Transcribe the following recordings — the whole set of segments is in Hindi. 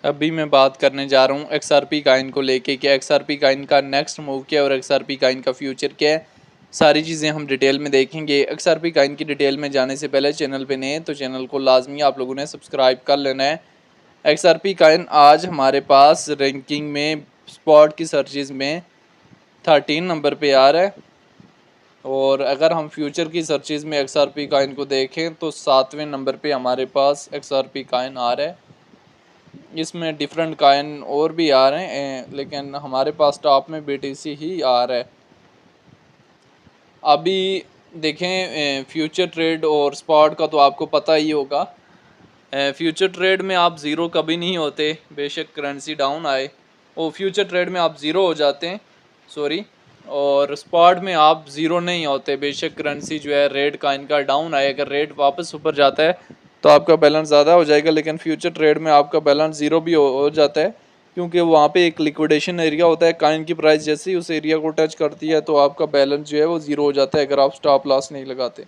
अभी मैं बात करने जा रहा हूँ XRP कॉइन को लेके कि XRP कॉइन का नेक्स्ट मूव क्या है और XRP कॉइन का फ्यूचर क्या है। सारी चीज़ें हम डिटेल में देखेंगे। XRP कॉइन की डिटेल में जाने से पहले चैनल पे नए हैं तो चैनल को लाजमी आप लोगों ने सब्सक्राइब कर लेना है। XRP कॉइन आज हमारे पास रैंकिंग में स्पॉट की सर्चेज में 13 नंबर पे आ रहा है और अगर हम फ्यूचर की सर्चेज में XRP कॉइन को देखें तो 7वें नंबर पे हमारे पास XRP कॉइन आ रहा है। इसमें डिफरेंट कॉइन और भी आ रहे हैं लेकिन हमारे पास टॉप में BTC ही आ रहा है। अभी देखें फ्यूचर ट्रेड और स्पॉट का तो आपको पता ही होगा। फ्यूचर ट्रेड में आप ज़ीरो कभी नहीं होते, बेशक करेंसी डाउन आए और फ्यूचर ट्रेड में आप ज़ीरो हो जाते हैं सॉरी, और स्पॉट में आप ज़ीरो नहीं होते, बेशक करेंसी जो है रेट का इनका डाउन आए। अगर रेट वापस ऊपर जाता है तो आपका बैलेंस ज़्यादा हो जाएगा, लेकिन फ्यूचर ट्रेड में आपका बैलेंस ज़ीरो भी हो जाता है क्योंकि वहाँ पे एक लिक्विडेशन एरिया होता है। कॉइन की प्राइस जैसे ही उस एरिया को टच करती है तो आपका बैलेंस जो है वो ज़ीरो हो जाता है अगर आप स्टॉप लॉस नहीं लगाते।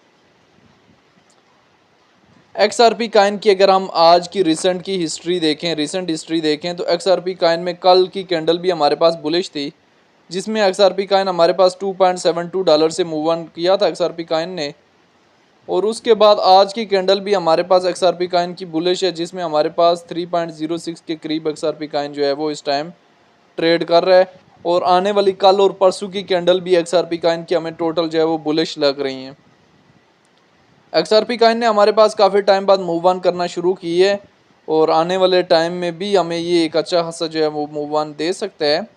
XRP कॉइन की अगर हम आज की रिसेंट हिस्ट्री देखें तो XRP कॉइन में कल की कैंडल भी हमारे पास बुलिश थी, जिसमें XRP कॉइन हमारे पास $2.72 से मूव ऑन किया था XRP कॉइन ने, और उसके बाद आज की कैंडल भी हमारे पास XRP कॉइन की बुलिश है, जिसमें हमारे पास 3.06 के करीब XRP कॉइन जो है वो इस टाइम ट्रेड कर रहा है। और आने वाली कल और परसों की कैंडल भी XRP कॉइन की हमें टोटल जो है वो बुलिश लग रही हैं। XRP कॉइन ने हमारे पास काफ़ी टाइम बाद मूव ऑन करना शुरू की है और आने वाले टाइम में भी हमें ये एक अच्छा खासा जो है वो मूव ऑन दे सकता है,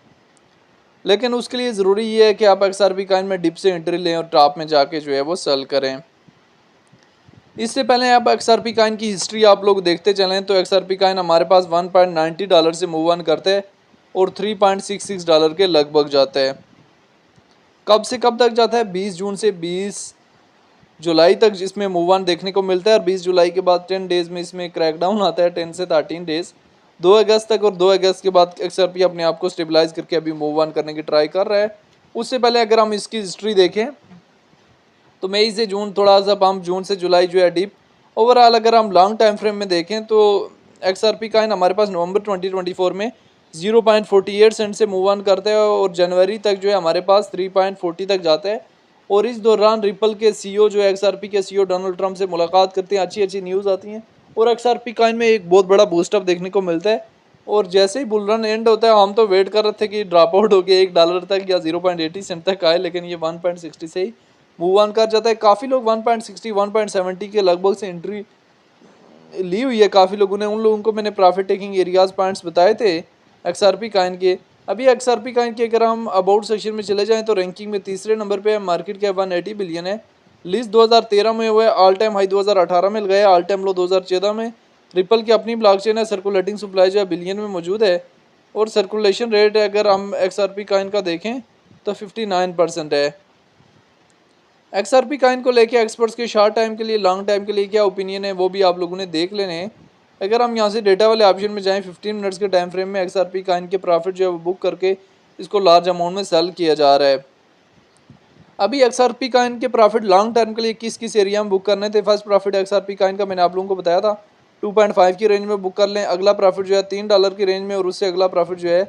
लेकिन उसके लिए ज़रूरी ये है कि आप XRP कॉइन में डिप से एंट्री लें और टॉप में जाके जो है वो सेल करें। इससे पहले आप XRP कॉइन की हिस्ट्री आप लोग देखते चलें तो XRP कॉइन हमारे पास $1.90 से मूव ऑन करते हैं और $3.66 के लगभग जाता है। कब से कब तक जाता है? 20 जून से 20 जुलाई तक जिसमें मूव ऑन देखने को मिलता है, और 20 जुलाई के बाद 10 डेज़ में इसमें क्रैकडाउन आता है, 10 से 13 डेज़, 2 अगस्त तक, और 2 अगस्त के बाद XRP अपने आप को स्टेबलाइज करके अभी मूव ऑन करने की ट्राई कर रहा है। उससे पहले अगर हम इसकी हिस्ट्री देखें तो मई से जून थोड़ा सा पम्प, जून से जुलाई जो है डिप। ओवरऑल अगर हम लॉन्ग टाइम फ्रेम में देखें तो XRP कॉइन हमारे पास नवंबर 2024 में 0.48 सेंट से मूव ऑन करता है और जनवरी तक जो है हमारे पास 3.40 तक जाता है। और इस दौरान रिपल के CEO जो XRP के CEO डोनाल्ड ट्रंप से मुलाकात करते हैं, अच्छी अच्छी न्यूज़ आती हैं और XRP कॉइन में एक बहुत बड़ा बूस्टअप देखने को मिलता है। और जैसे ही बुल रन एंड होता है हम तो वेट कर रहे थे कि ड्रॉप आउट हो गया $1 तक या 0.80 सेंट तक आए, लेकिन ये 1.60 से ही मूव ऑन कर जाता है। काफ़ी लोग 1.60 1.70 के लगभग से एंट्री ली हुई है काफ़ी लोगों ने, उन लोगों को मैंने प्रॉफिट टेकिंग एरियाज पॉइंट्स बताए थे XRP कॉइन के। अभी XRP कॉइन के अगर हम अबाउट सेक्शन में चले जाएं तो रैंकिंग में तीसरे नंबर पे है, मार्केट कैप 180 बिलियन है। लिस्ट 2013 में हुआ है, ऑल टाइम हाई 2018 में गया, ऑल टाइम लो 2014 में। रिपल की अपनी ब्लॉकचेन है, सर्कुलेटिंग सप्लाई जो है बिलियन में मौजूद है, और सर्कुलेशन रेट अगर हम XRP कॉइन का देखें तो 59% है। XRP कॉइन को लेके एक्सपर्ट्स के शॉर्ट टाइम के लिए, लॉन्ग टाइम के लिए क्या ओपिनियन है वो भी आप लोगों ने देख लेने हैं। अगर हम यहाँ से डेटा वाले ऑप्शन में जाएं, 15 मिनट्स के टाइम फ्रेम में XRP कॉइन के प्रॉफिट जो है वो बुक करके इसको लार्ज अमाउंट में सेल किया जा रहा है। अभी XRP कॉइन के प्रॉफिट लॉन्ग टर्म के लिए किस किस एरिया में बुक करने थे? फर्स्ट प्रॉफिट XRP कॉइन का मैंने आप लोगों को बताया था 2.5 की रेंज में बुक कर लें। अगला प्रॉफिट जो है $3 की रेंज में, और उससे अगला प्रॉफिट जो है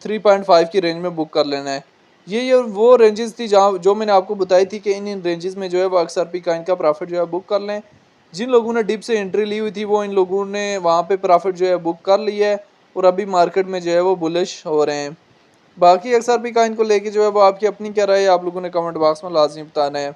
3.5 की रेंज में बुक कर लेना है। ये वो रेंजेस थी जहाँ जो मैंने आपको बताई थी कि इन रेंजेस में जो है वो XRP कॉइन का प्रॉफिट जो है बुक कर लें। जिन लोगों ने डिप से एंट्री ली हुई थी वो इन लोगों ने वहाँ पे प्रॉफिट जो है बुक कर लिया है और अभी मार्केट में जो है वो बुलिश हो रहे हैं। बाकी XRP कॉइन को लेके जो है वो आपकी अपनी क्या राय है, आप लोगों ने कमेंट बॉक्स में लाजमी बताना है।